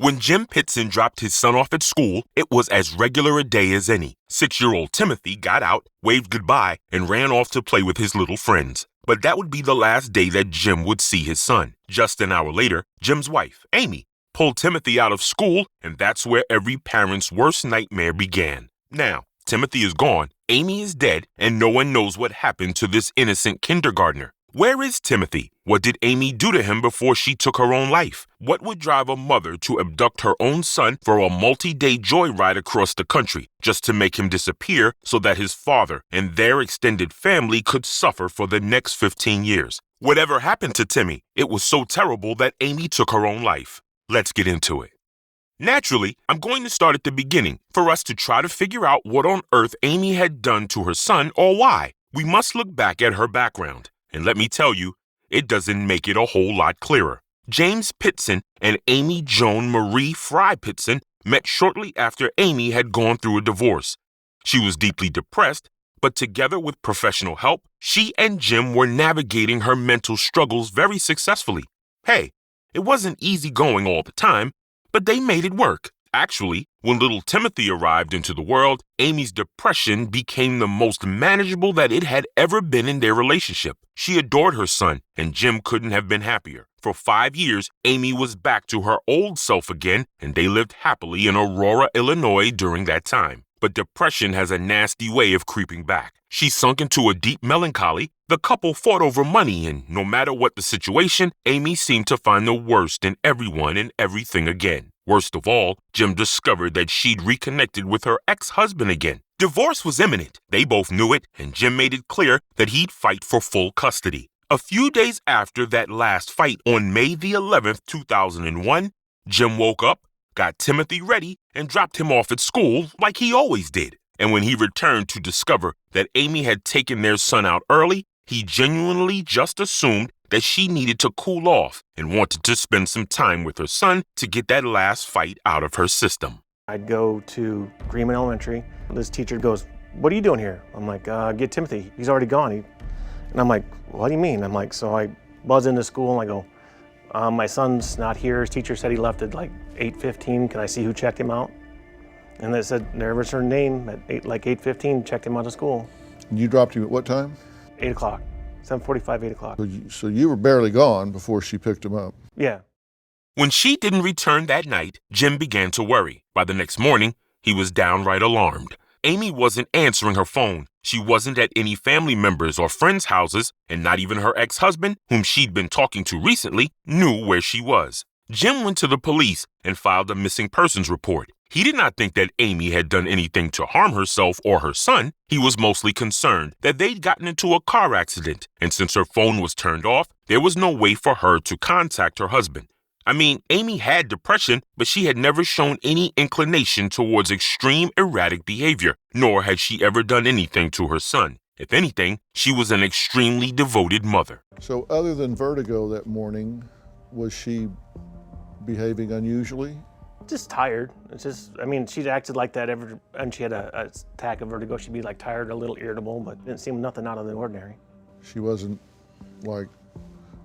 When Jim Pitzen dropped his son off at school, it was as regular a day as any. 6-year-old Timothy got out, waved goodbye, and ran off to play with his little friends. But that would be the last day that Jim would see his son. Just an hour later, Jim's wife, Amy, pulled Timothy out of school, and that's where every parent's worst nightmare began. Now, Timothy is gone, Amy is dead, and no one knows what happened to this innocent kindergartner. Where is Timothy? What did Amy do to him before she took her own life? What would drive a mother to abduct her own son for a multi-day joyride across the country just to make him disappear so that his father and their extended family could suffer for the next 15 years? Whatever happened to Timmy, it was so terrible that Amy took her own life. Let's get into it. Naturally, I'm going to start at the beginning for us to try to figure out what on earth Amy had done to her son or why. We must look back at her background. And let me tell you, it doesn't make it a whole lot clearer. James Pitzen and Amy Joan Marie Fry-Pitzen met shortly after Amy had gone through a divorce. She was deeply depressed, but together with professional help, she and Jim were navigating her mental struggles very successfully. Hey, it wasn't easy going all the time, but they made it work. Actually, when little Timothy arrived into the world, Amy's depression became the most manageable that it had ever been in their relationship. She adored her son, and Jim couldn't have been happier. For 5 years, Amy was back to her old self again, and they lived happily in Aurora, Illinois during that time. But depression has a nasty way of creeping back. She sunk into a deep melancholy. The couple fought over money, and no matter what the situation, Amy seemed to find the worst in everyone and everything again. Worst of all, Jim discovered that she'd reconnected with her ex-husband again. Divorce was imminent. They both knew it, and Jim made it clear that he'd fight for full custody. A few days after that last fight, on May the 11th, 2001, Jim woke up, got Timothy ready, and dropped him off at school like he always did. And when he returned to discover that Amy had taken their son out early, he genuinely just assumed that she needed to cool off and wanted to spend some time with her son to get that last fight out of her system. I'd go to Greenman Elementary. This teacher goes, "What are you doing here?" I'm like, "Get Timothy. He's already gone." And I'm like, "What do you mean?" I'm like, so I buzz into school and I go, "My son's not here. His teacher said he left at like 8:15. Can I see who checked him out?" And they said, there was her name at 8:15, checked him out of school. You dropped him at what time? 8 o'clock, 7:45, 8 o'clock. So you were barely gone before she picked him up. Yeah. When she didn't return that night, Jim began to worry. By the next morning, he was downright alarmed. Amy wasn't answering her phone. She wasn't at any family members' or friends' houses, and not even her ex-husband, whom she'd been talking to recently, knew where she was. Jim went to the police and filed a missing persons report. He did not think that Amy had done anything to harm herself or her son. He was mostly concerned that they'd gotten into a car accident, and since her phone was turned off, there was no way for her to contact her husband. I mean, Amy had depression, but she had never shown any inclination towards extreme erratic behavior, nor had she ever done anything to her son. If anything, she was an extremely devoted mother. So other than vertigo that morning, was she behaving unusually? Just tired. It's just, I mean, she'd acted like that and she had a attack of vertigo. She'd be like tired, a little irritable, but didn't seem nothing out of the ordinary. She wasn't like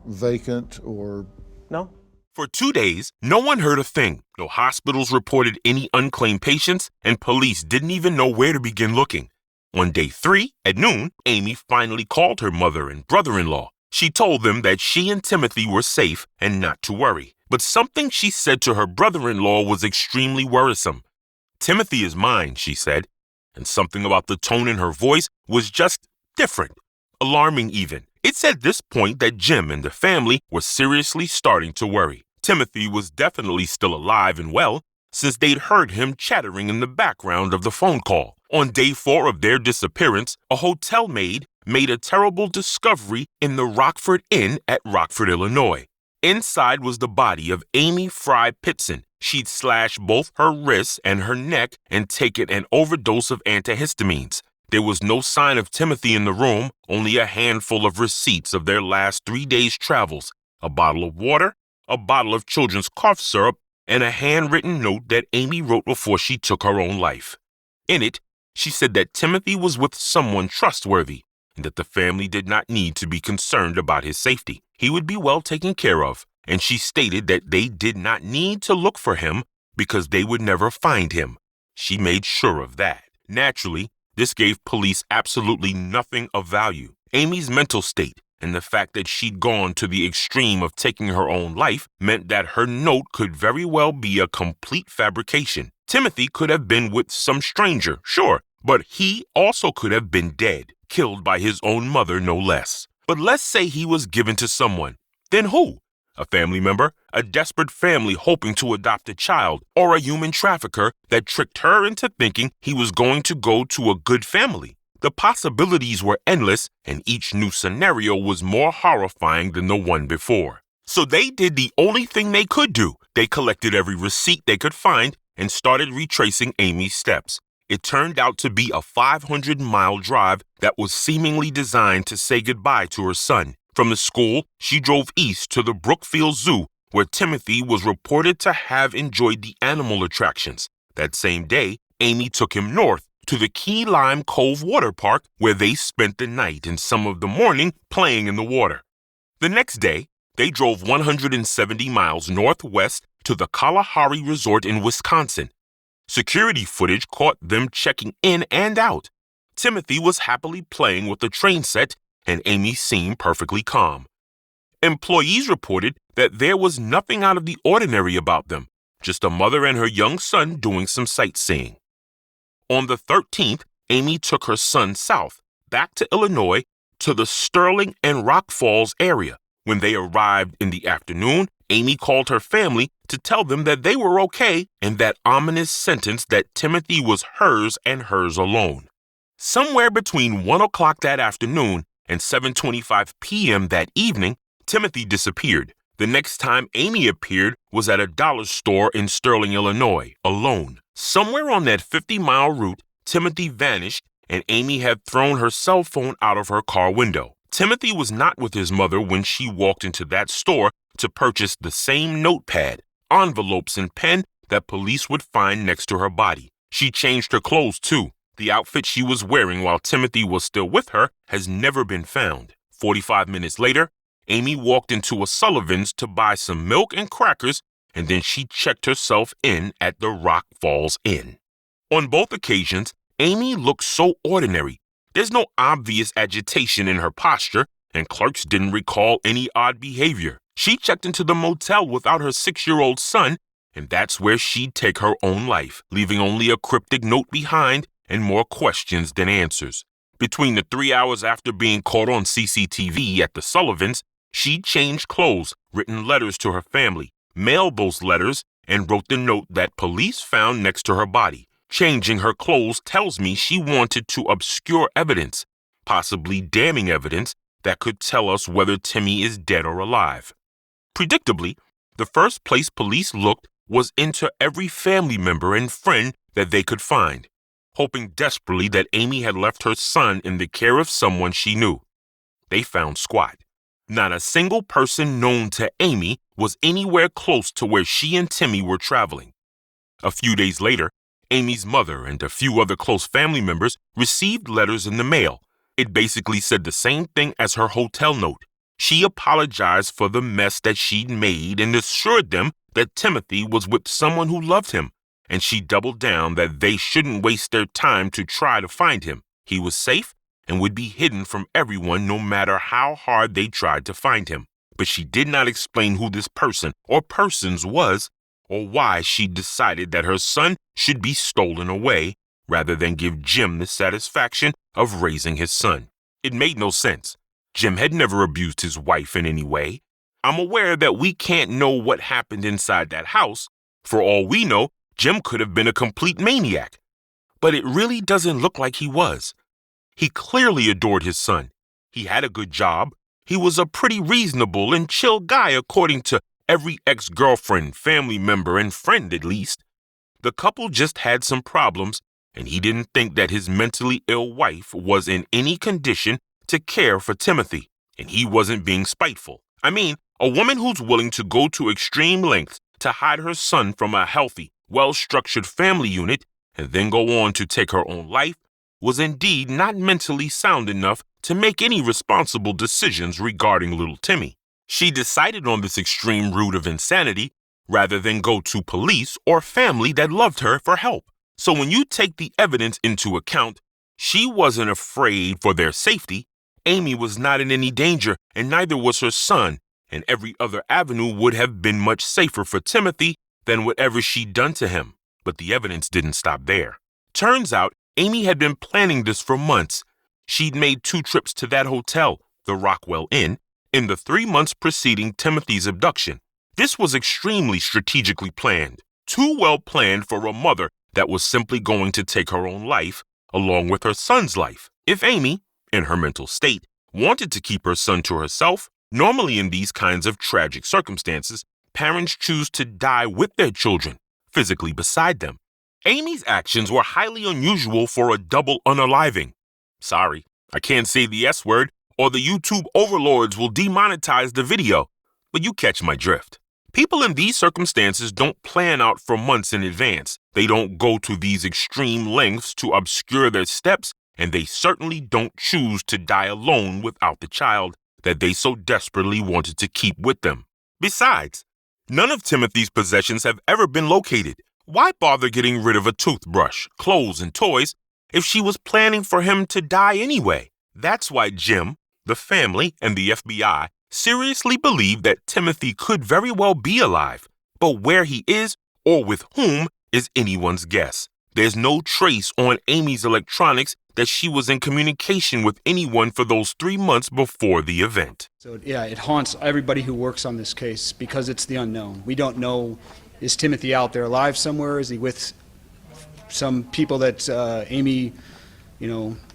vacant or... No. For 2 days, no one heard a thing. No hospitals reported any unclaimed patients, and police didn't even know where to begin looking. On day 3, at noon, Amy finally called her mother and brother-in-law. She told them that she and Timothy were safe and not to worry. But something she said to her brother-in-law was extremely worrisome. "Timothy is mine," she said, and something about the tone in her voice was just different, alarming even. It's at this point that Jim and the family were seriously starting to worry. Timothy was definitely still alive and well, since they'd heard him chattering in the background of the phone call. On day 4 of their disappearance, a hotel maid made a terrible discovery in the Rockford Inn at Rockford, Illinois. Inside was the body of Amy Fry-Pitzen. She'd slashed both her wrists and her neck and taken an overdose of antihistamines. There was no sign of Timothy in the room, only a handful of receipts of their last 3 days' travels, a bottle of water, a bottle of children's cough syrup, and a handwritten note that Amy wrote before she took her own life. In it, she said that Timothy was with someone trustworthy and that the family did not need to be concerned about his safety. He would be well taken care of, and she stated that they did not need to look for him because they would never find him. She made sure of that. Naturally, this gave police absolutely nothing of value. Amy's mental state and the fact that she'd gone to the extreme of taking her own life meant that her note could very well be a complete fabrication. Timothy could have been with some stranger, sure, but he also could have been dead, killed by his own mother, no less. But let's say he was given to someone. Then who? A family member, a desperate family hoping to adopt a child, or a human trafficker that tricked her into thinking he was going to go to a good family. The possibilities were endless, and each new scenario was more horrifying than the one before. So they did the only thing they could do. They collected every receipt they could find and started retracing Amy's steps. It turned out to be a 500-mile drive that was seemingly designed to say goodbye to her son. From the school, she drove east to the Brookfield Zoo, where Timothy was reported to have enjoyed the animal attractions. That same day, Amy took him north to the Key Lime Cove Water Park, where they spent the night and some of the morning playing in the water. The next day, they drove 170 miles northwest to the Kalahari Resort in Wisconsin. Security footage caught them checking in and out. Timothy was happily playing with the train set, and Amy seemed perfectly calm. Employees reported that there was nothing out of the ordinary about them, just a mother and her young son doing some sightseeing. On the 13th, Amy took her son south, back to Illinois, to the Sterling and Rock Falls area. When they arrived in the afternoon, Amy called her family to tell them that they were okay and that ominous sentence that Timothy was hers and hers alone. Somewhere between 1 o'clock that afternoon and 7:25 p.m. that evening, Timothy disappeared. The next time Amy appeared was at a dollar store in Sterling, Illinois, alone. Somewhere on that 50-mile route, Timothy vanished, and Amy had thrown her cell phone out of her car window. Timothy was not with his mother when she walked into that store to purchase the same notepad, envelopes, and pen that police would find next to her body. She changed her clothes, too. The outfit she was wearing while Timothy was still with her has never been found. 45 minutes later, Amy walked into a Sullivan's to buy some milk and crackers, and then she checked herself in at the Rock Falls Inn. On both occasions, Amy looked so ordinary. There's no obvious agitation in her posture, and clerks didn't recall any odd behavior. She checked into the motel without her 6-year-old son, and that's where she'd take her own life, leaving only a cryptic note behind and more questions than answers. Between the 3 hours after being caught on CCTV at the Sullivans, she changed clothes, written letters to her family, mailed those letters, and wrote the note that police found next to her body. Changing her clothes tells me she wanted to obscure evidence, possibly damning evidence, that could tell us whether Timmy is dead or alive. Predictably, the first place police looked was into every family member and friend that they could find, hoping desperately that Amy had left her son in the care of someone she knew. They found squat. Not a single person known to Amy was anywhere close to where she and Timmy were traveling. A few days later, Amy's mother and a few other close family members received letters in the mail. It basically said the same thing as her hotel note. She apologized for the mess that she'd made and assured them that Timothy was with someone who loved him, and she doubled down that they shouldn't waste their time to try to find him. He was safe and would be hidden from everyone no matter how hard they tried to find him. But she did not explain who this person or persons was, or why she decided that her son should be stolen away rather than give Jim the satisfaction of raising his son. It made no sense. Jim had never abused his wife in any way. I'm aware that we can't know what happened inside that house. For all we know, Jim could have been a complete maniac. But it really doesn't look like he was. He clearly adored his son. He had a good job. He was a pretty reasonable and chill guy according to every ex-girlfriend, family member, and friend at least. The couple just had some problems, and he didn't think that his mentally ill wife was in any condition to care for Timothy, and he wasn't being spiteful. I mean, a woman who's willing to go to extreme lengths to hide her son from a healthy, well-structured family unit and then go on to take her own life was indeed not mentally sound enough to make any responsible decisions regarding little Timmy. She decided on this extreme route of insanity rather than go to police or family that loved her for help. So when you take the evidence into account, she wasn't afraid for their safety. Amy was not in any danger, and neither was her son, and every other avenue would have been much safer for Timothy than whatever she'd done to him. But the evidence didn't stop there. Turns out, Amy had been planning this for months. She'd made 2 trips to that hotel, the Rockwell Inn, in the 3 months preceding Timothy's abduction. This was extremely strategically planned, too well planned for a mother that was simply going to take her own life, along with her son's life. If Amy, in her mental state, wanted to keep her son to herself, normally in these kinds of tragic circumstances, parents choose to die with their children, physically beside them. Amy's actions were highly unusual for a double unaliving. Sorry, I can't say the S word, or the YouTube overlords will demonetize the video, but you catch my drift. People in these circumstances don't plan out for months in advance. They don't go to these extreme lengths to obscure their steps, and they certainly don't choose to die alone without the child that they so desperately wanted to keep with them. Besides, none of Timothy's possessions have ever been located. Why bother getting rid of a toothbrush, clothes, and toys if she was planning for him to die anyway? That's why Jim, the family, and the FBI seriously believe that Timothy could very well be alive, but where he is or with whom is anyone's guess. There's no trace on Amy's electronics that she was in communication with anyone for those 3 months before the event. So yeah, it haunts everybody who works on this case because it's the unknown. We don't know, is Timothy out there alive somewhere? Is he with some people that Amy,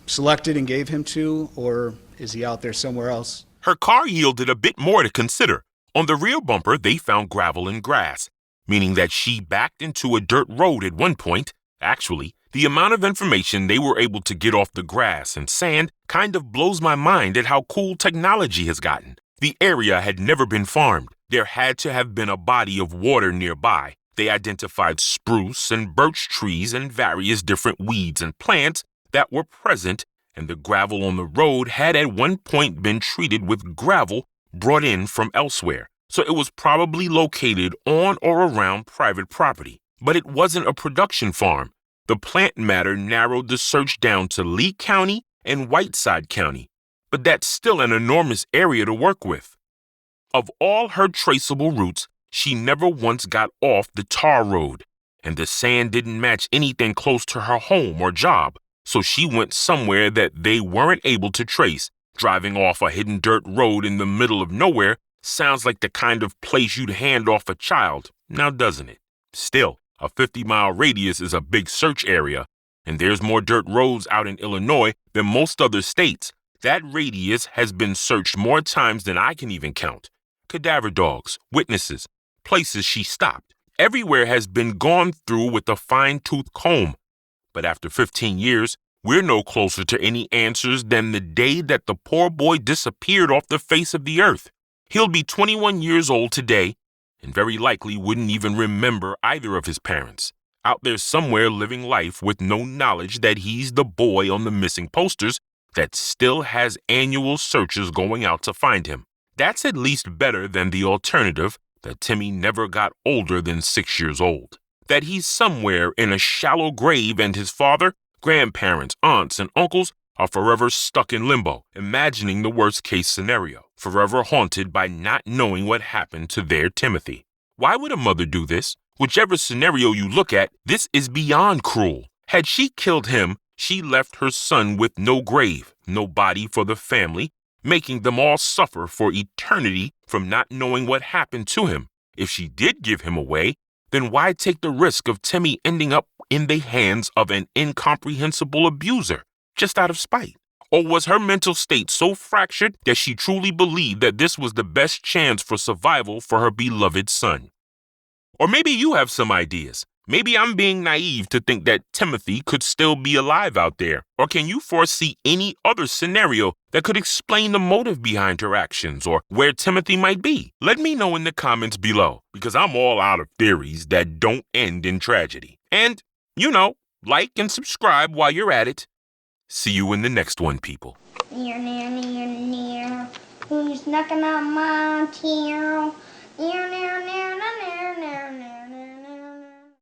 selected and gave him to, or is he out there somewhere else? Her car yielded a bit more to consider. On the rear bumper, they found gravel and grass, meaning that she backed into a dirt road at one point. Actually, the amount of information they were able to get off the grass and sand kind of blows my mind at how cool technology has gotten. The area had never been farmed. There had to have been a body of water nearby. They identified spruce and birch trees and various different weeds and plants that were present, and the gravel on the road had at one point been treated with gravel brought in from elsewhere. So it was probably located on or around private property. But it wasn't a production farm. The plant matter narrowed the search down to Lee County and Whiteside County, but that's still an enormous area to work with. Of all her traceable routes, she never once got off the tar road, and the sand didn't match anything close to her home or job, so she went somewhere that they weren't able to trace. Driving off a hidden dirt road in the middle of nowhere sounds like the kind of place you'd hand off a child, now doesn't it? Still, a 50-mile radius is a big search area, and there's more dirt roads out in Illinois than most other states. That radius has been searched more times than I can even count. Cadaver dogs, witnesses, places she stopped. Everywhere has been gone through with a fine-tooth comb. But after 15 years, we're no closer to any answers than the day that the poor boy disappeared off the face of the earth. He'll be 21 years old today, and very likely wouldn't even remember either of his parents. Out there somewhere living life with no knowledge that he's the boy on the missing posters that still has annual searchers going out to find him. That's at least better than the alternative that Timmy never got older than 6 years old. That he's somewhere in a shallow grave and his father, grandparents, aunts, and uncles are forever stuck in limbo, imagining the worst-case scenario, forever haunted by not knowing what happened to their Timothy. Why would a mother do this? Whichever scenario you look at, this is beyond cruel. Had she killed him, she left her son with no grave, no body for the family, making them all suffer for eternity from not knowing what happened to him. If she did give him away, then why take the risk of Timmy ending up in the hands of an incomprehensible abuser, just out of spite? Or was her mental state so fractured that she truly believed that this was the best chance for survival for her beloved son? Or maybe you have some ideas. Maybe I'm being naive to think that Timothy could still be alive out there. Or can you foresee any other scenario that could explain the motive behind her actions or where Timothy might be? Let me know in the comments below, because I'm all out of theories that don't end in tragedy. And, like and subscribe while you're at it. See you in the next one, people. Near, near, near, near. Who's knocking on my tail? Near, near, near,